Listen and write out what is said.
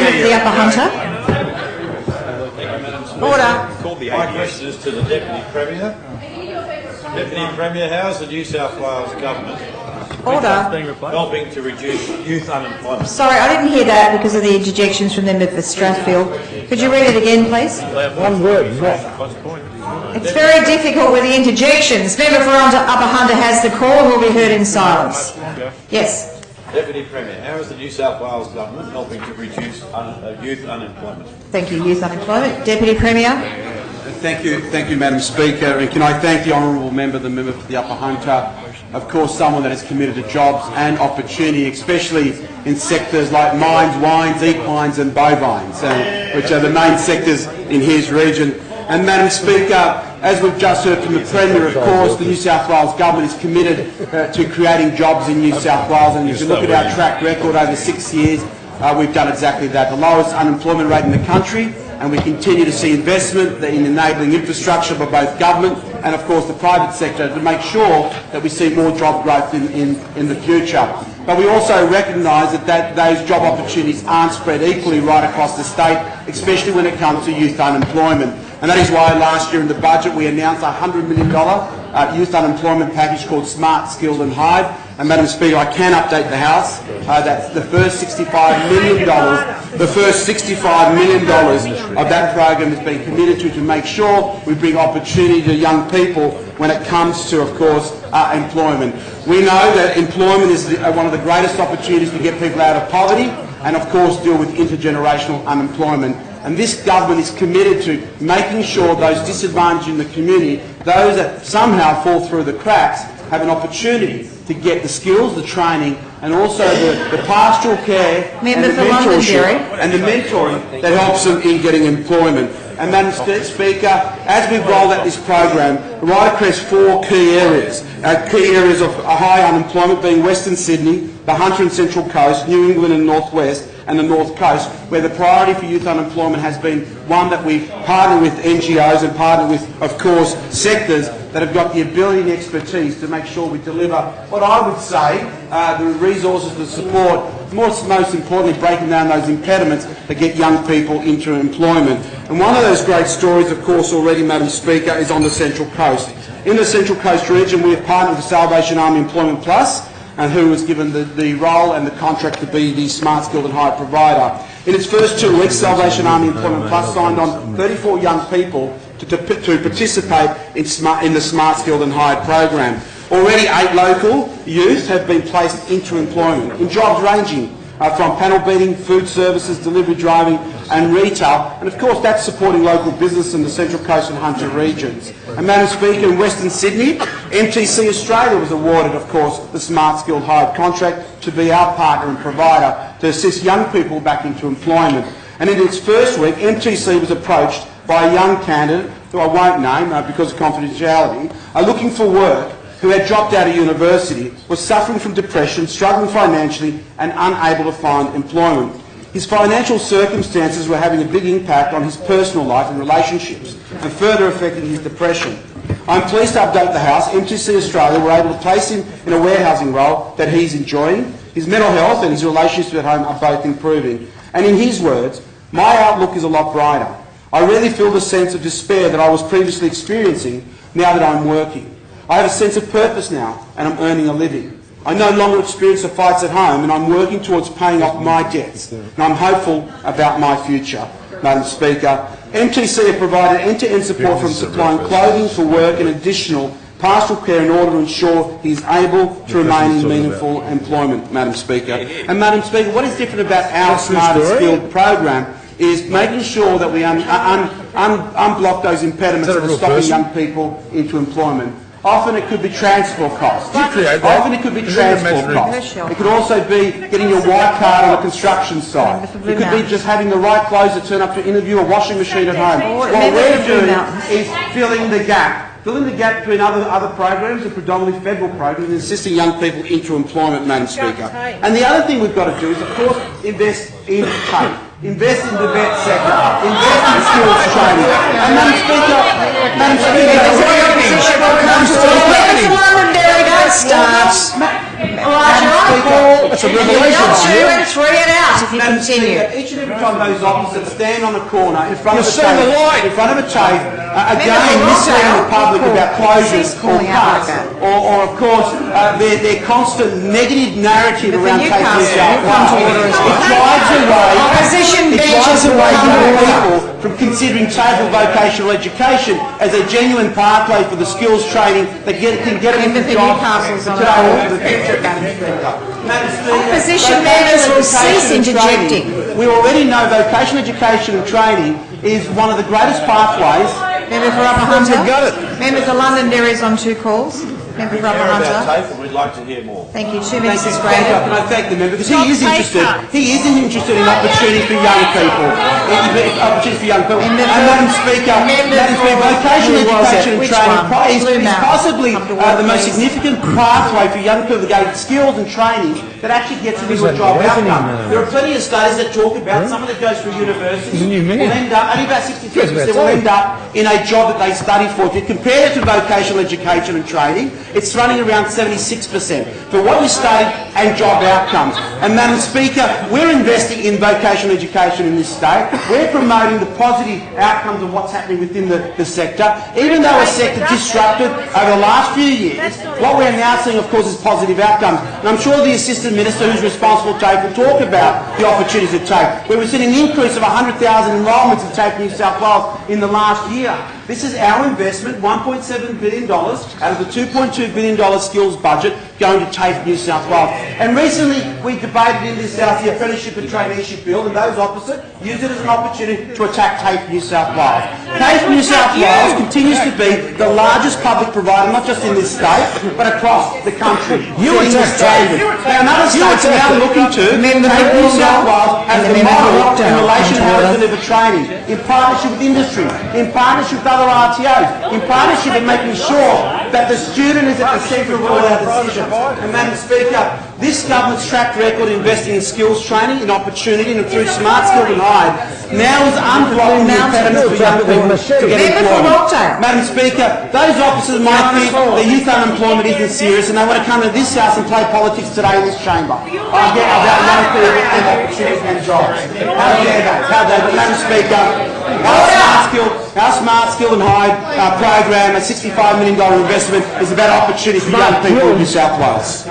member for the Upper Hunter. Order. My question is to the Deputy Premier. Deputy Premier, how is the New South Wales Government helping to reduce youth unemployment? Sorry, I didn't hear that because of the interjections from the member for Strathfield. Could you read it again, please? One word, It's very difficult with the interjections. Member for Upper Hunter has the call and will be heard in silence. Yes. Deputy Premier, how is the New South Wales Government helping to reduce youth unemployment? Thank you, youth unemployment. Deputy Premier. Thank you, Madam Speaker. And can I thank the honourable member, the member for the Upper Hunter, of course someone that is committed to jobs and opportunity, especially in sectors like mines, wines, equines and bovines, which are the main sectors in his region. And Madam Speaker, as we've just heard from the Premier, of course, the New South Wales Government is committed to creating jobs in New South Wales, and if you look at our track record over 6 years, we've done exactly that. The lowest unemployment rate in the country, and we continue to see investment in enabling infrastructure by both government and, of course, the private sector to make sure that we see more job growth in the future. But we also recognise that those job opportunities aren't spread equally right across the state, especially when it comes to youth unemployment. And that is why last year in the budget we announced a $100 million youth unemployment package called Smart, Skilled and Hired. And Madam Speaker, I can update the House. That's the first $65 million. The first $65 million of that program has been committed to make sure we bring opportunity to young people when it comes to, of course, employment. We know that employment is one of the greatest opportunities to get people out of poverty and, of course, deal with intergenerational unemployment. And this government is committed to making sure those disadvantaged in the community, those that somehow fall through the cracks, have an opportunity to get the skills, the training, and also the pastoral care and the mentoring that helps them in getting employment. And Madam Speaker, as we've rolled out this program, right across 4 key areas of high unemployment being Western Sydney, the Hunter and Central Coast, New England and North West, and the North Coast, where the priority for youth unemployment has been one that we've partnered with NGOs and partnered with, of course, sectors that have got the ability and expertise to make sure we deliver what I would say the resources to support, most importantly breaking down those impediments that get young people into employment. And one of those great stories, of course, already, Madam Speaker, is on the Central Coast. In the Central Coast region, we have partnered with the Salvation Army Employment Plus, and who was given the role and the contract to be the Smart, Skilled and Hired provider. In its first 2 weeks, Salvation Army Employment Plus signed on 34 young people to participate in the Smart, Skilled and Hired program. Already 8 local youth have been placed into employment in jobs ranging from panel beating, food services, delivery driving and retail, and of course that's supporting local business in the Central Coast and Hunter regions. And Madam Speaker, in Western Sydney, MTC Australia was awarded, of course, the Smart, Skilled, Hired contract to be our partner and provider to assist young people back into employment. And in its first week, MTC was approached by a young candidate, who I won't name because of confidentiality, looking for work, who had dropped out of university, was suffering from depression, struggling financially and unable to find employment. His financial circumstances were having a big impact on his personal life and relationships and further affecting his depression. I'm pleased to update the House. MTC Australia were able to place him in a warehousing role that he's enjoying. His mental health and his relationships at home are both improving. And in his words, my outlook is a lot brighter. I really feel the sense of despair that I was previously experiencing now that I'm working. I have a sense of purpose now and I'm earning a living. I no longer experience the fights at home and I'm working towards paying off my debts. And I'm hopeful about my future. Madam Speaker, MTC have provided end-to-end support from supplying clothing for work and additional pastoral care in order to ensure he is able to remain in meaningful employment, Madam Speaker. And Madam Speaker, what is different about our Smart and Skilled program is making sure that we unblock those impediments that are stopping young people into employment. Often it could be transport costs. Often it could be transport costs. It could also be getting your white card on a construction site. It could be just having the right clothes to turn up to interview, a washing machine at home. What we're doing is filling the gap between other programs, and predominantly federal programs, and assisting young people into employment, Madam Speaker. And the other thing we've got to do is, of course, invest in pay. Invest in the vet sector. Invest in skills training. And Madam Speaker, That's a revelation. 2 and 3 and out. if you Madam continue. Speaker, each and every time those officers stand on a corner in front of a You've seen the light. TAFE, again misleading the public about closures or cuts, or of course their constant negative narrative around TAFE New South Wales. Opposition It benches tries to will weigh come to young order. people from considering TAFE or vocational education as a genuine pathway for the skills training that can get them Member into for jobs Newcastle's for on today the or for the future, Madam Speaker. Madam Speaker, Opposition vocational members will education cease and interjecting. training. We already know vocational education and training is one of the greatest pathways. Member for Upper Hunter. Got it. Member for Londonderry is on 2 calls. Member for Upper Care about Hunter. TAFE and we'd like to hear more. Thank you. 2 minutes is Can granted. I thank the member because he is interested in opportunity for young people. Opportunity for young people. And Madam Speaker, vocational education and training is possibly the most significant pathway for young people to gain skills and training that actually gets them into a job outcome. There are plenty of studies that talk about someone that goes through university will end up, only about 63% will end up in a job that they study for. If you compare it to vocational education and training, it's running around 76% for what you study and job outcomes. And Madam Speaker, we're investing in vocational education in this state. We're promoting the positive outcomes of what's happening within the sector. Even though a sector disrupted over the last few years, what we're now seeing, of course, is positive outcomes. And I'm sure the Assistant Minister who's responsible for TAFE will talk about the opportunities of TAFE, where we've seen an increase of 100,000 enrolments in TAFE New South Wales in the last year. This is our investment, $1.7 billion out of the $2.2 billion skills budget going to TAFE New South Wales. And recently we debated in this House the apprenticeship and traineeship bill, and those opposite used it as an opportunity to attack TAFE New South Wales. TAFE New South Wales continues to be the largest public provider, not just in this state, but across the country. Now, another states are now looking to TAFE New South Wales as the model in relation to how to deliver training, in partnership with industry, in partnership with other RTOs, in partnership in making sure that the student is at the centre of all our decisions. And Madam Speaker, this government's track record investing in skills training, in opportunity and through Smart Skills and Hide now is unblocking the impediments for young people to get employment. Madam Speaker, those officers might think the youth unemployment isn't serious and they want to come to this House and play politics today in this chamber. I get about young people and opportunities and jobs. How dare they? How dare they? Madam Speaker, our Smart Skill and Hide program, a $65 million investment, is about opportunity for young people in New South Wales.